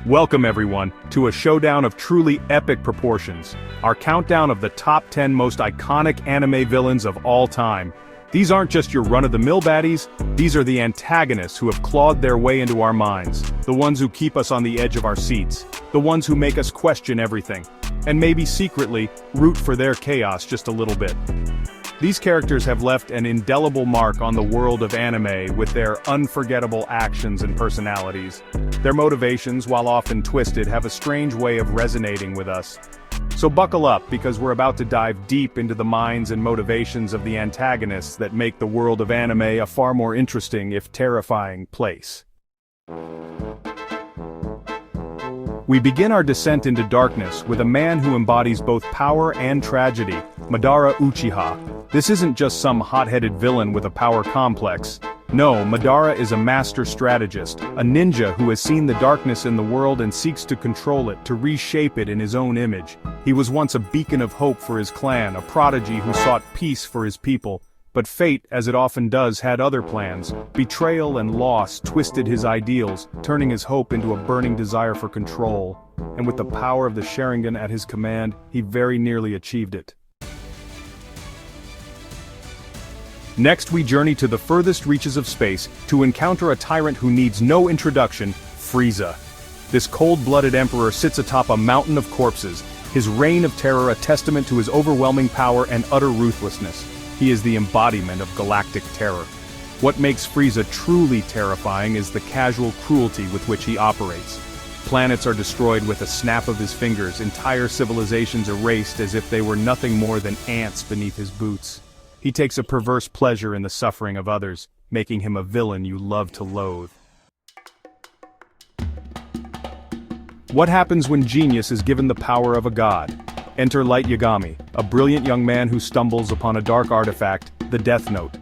Welcome everyone, to a showdown of truly epic proportions. Our countdown of the top 10 most iconic anime villains of all time. These aren't just your run-of-the-mill baddies, these are the antagonists who have clawed their way into our minds. The ones who keep us on the edge of our seats. The ones who make us question everything. And maybe secretly, root for their chaos just a little bit. These characters have left an indelible mark on the world of anime with their unforgettable actions and personalities. Their motivations, while often twisted, have a strange way of resonating with us. So buckle up, because we're about to dive deep into the minds and motivations of the antagonists that make the world of anime a far more interesting, if terrifying, place. We begin our descent into darkness with a man who embodies both power and tragedy, Madara Uchiha. This isn't just some hot-headed villain with a power complex. No, Madara is a master strategist, a ninja who has seen the darkness in the world and seeks to control it, to reshape it in his own image. He was once a beacon of hope for his clan, a prodigy who sought peace for his people. But fate, as it often does, had other plans. Betrayal and loss twisted his ideals, turning his hope into a burning desire for control. And with the power of the Sharingan at his command, he very nearly achieved it. Next we journey to the furthest reaches of space, to encounter a tyrant who needs no introduction, Frieza. This cold-blooded emperor sits atop a mountain of corpses, his reign of terror a testament to his overwhelming power and utter ruthlessness. He is the embodiment of galactic terror. What makes Frieza truly terrifying is the casual cruelty with which he operates. Planets are destroyed with a snap of his fingers, entire civilizations erased as if they were nothing more than ants beneath his boots. He takes a perverse pleasure in the suffering of others, making him a villain you love to loathe. What happens when genius is given the power of a god? Enter Light Yagami, a brilliant young man who stumbles upon a dark artifact, the Death Note.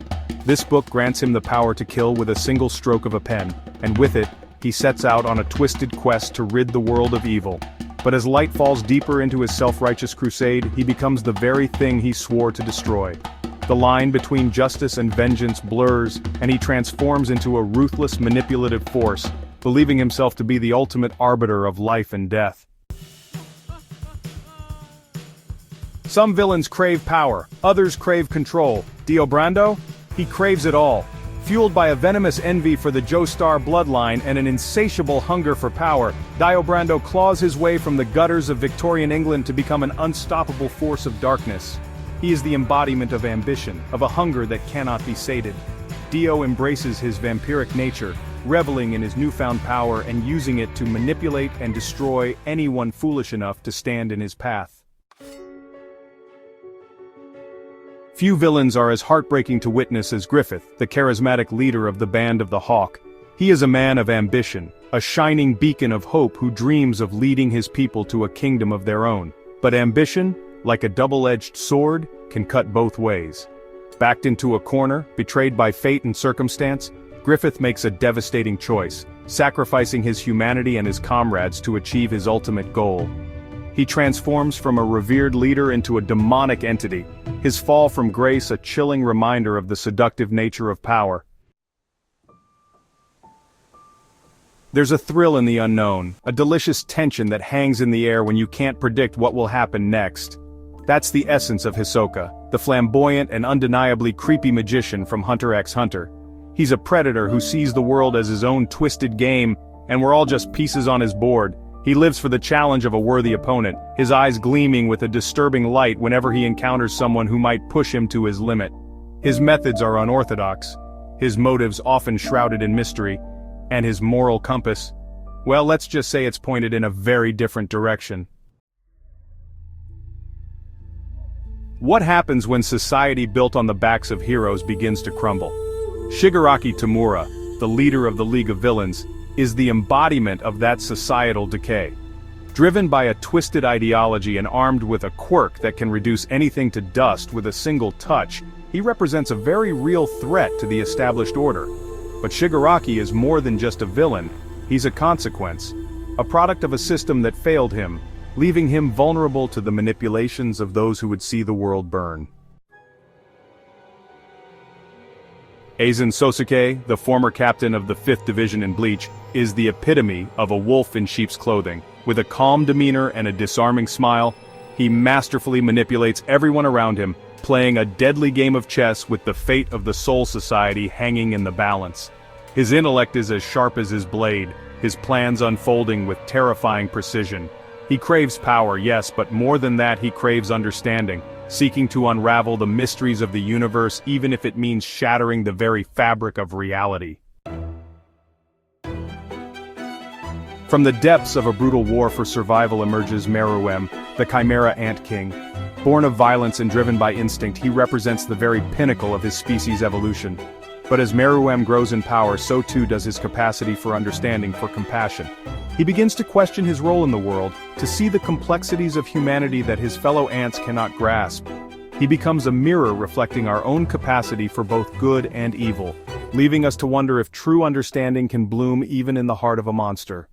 This book grants him the power to kill with a single stroke of a pen, and with it, he sets out on a twisted quest to rid the world of evil. But as Light falls deeper into his self-righteous crusade, he becomes the very thing he swore to destroy. The line between justice and vengeance blurs, and he transforms into a ruthless, manipulative force, believing himself to be the ultimate arbiter of life and death. Some villains crave power, others crave control. Dio Brando? He craves it all. Fueled by a venomous envy for the Joestar bloodline and an insatiable hunger for power, Dio Brando claws his way from the gutters of Victorian England to become an unstoppable force of darkness. He is the embodiment of ambition, of a hunger that cannot be sated. Dio embraces his vampiric nature, reveling in his newfound power and using it to manipulate and destroy anyone foolish enough to stand in his path. Few villains are as heartbreaking to witness as Griffith, the charismatic leader of the Band of the Hawk. He is a man of ambition, a shining beacon of hope who dreams of leading his people to a kingdom of their own. But ambition, like a double-edged sword, can cut both ways. Backed into a corner, betrayed by fate and circumstance, Griffith makes a devastating choice, sacrificing his humanity and his comrades to achieve his ultimate goal. He transforms from a revered leader into a demonic entity, his fall from grace a chilling reminder of the seductive nature of power. There's a thrill in the unknown, a delicious tension that hangs in the air when you can't predict what will happen next. That's the essence of Hisoka, the flamboyant and undeniably creepy magician from Hunter x Hunter. He's a predator who sees the world as his own twisted game, and we're all just pieces on his board. He lives for the challenge of a worthy opponent, his eyes gleaming with a disturbing light whenever he encounters someone who might push him to his limit. His methods are unorthodox, his motives often shrouded in mystery, and his moral compass, well, let's just say it's pointed in a very different direction. What happens when society built on the backs of heroes begins to crumble? Shigaraki Tamura, the leader of the League of Villains, is the embodiment of that societal decay. Driven by a twisted ideology and armed with a quirk that can reduce anything to dust with a single touch, he represents a very real threat to the established order. But Shigaraki is more than just a villain, he's a consequence, a product of a system that failed him, leaving him vulnerable to the manipulations of those who would see the world burn. Aizen Sosuke, the former captain of the 5th Division in Bleach, is the epitome of a wolf in sheep's clothing. With a calm demeanor and a disarming smile, he masterfully manipulates everyone around him, playing a deadly game of chess with the fate of the Soul Society hanging in the balance. His intellect is as sharp as his blade, his plans unfolding with terrifying precision. He craves power, yes, but more than that he craves understanding, seeking to unravel the mysteries of the universe even if it means shattering the very fabric of reality. From the depths of a brutal war for survival emerges Meruem, the Chimera Ant King. Born of violence and driven by instinct, he represents the very pinnacle of his species' evolution. But as Meruem grows in power, so too does his capacity for understanding, for compassion. He begins to question his role in the world, to see the complexities of humanity that his fellow ants cannot grasp. He becomes a mirror reflecting our own capacity for both good and evil, leaving us to wonder if true understanding can bloom even in the heart of a monster.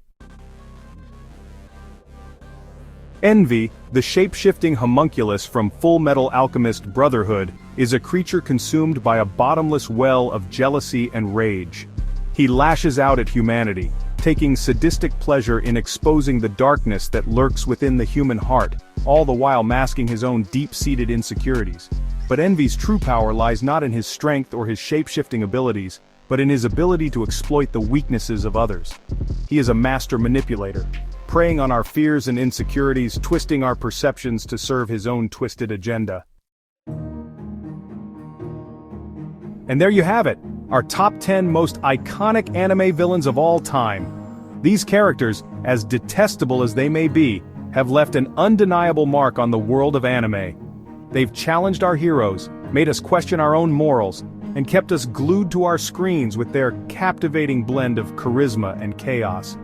Envy, the shape-shifting homunculus from Full Metal Alchemist Brotherhood, is a creature consumed by a bottomless well of jealousy and rage. He lashes out at humanity, taking sadistic pleasure in exposing the darkness that lurks within the human heart, all the while masking his own deep-seated insecurities. But Envy's true power lies not in his strength or his shape-shifting abilities, but in his ability to exploit the weaknesses of others. He is a master manipulator, preying on our fears and insecurities, twisting our perceptions to serve his own twisted agenda. And there you have it, our top 10 most iconic anime villains of all time. These characters, as detestable as they may be, have left an undeniable mark on the world of anime. They've challenged our heroes, made us question our own morals, and kept us glued to our screens with their captivating blend of charisma and chaos.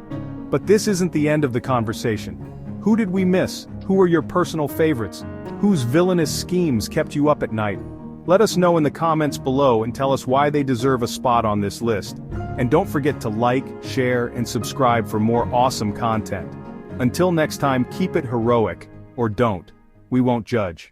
But this isn't the end of the conversation. Who did we miss? Who were your personal favorites? Whose villainous schemes kept you up at night? Let us know in the comments below and tell us why they deserve a spot on this list. And don't forget to like, share, and subscribe for more awesome content. Until next time, keep it heroic, or don't. We won't judge.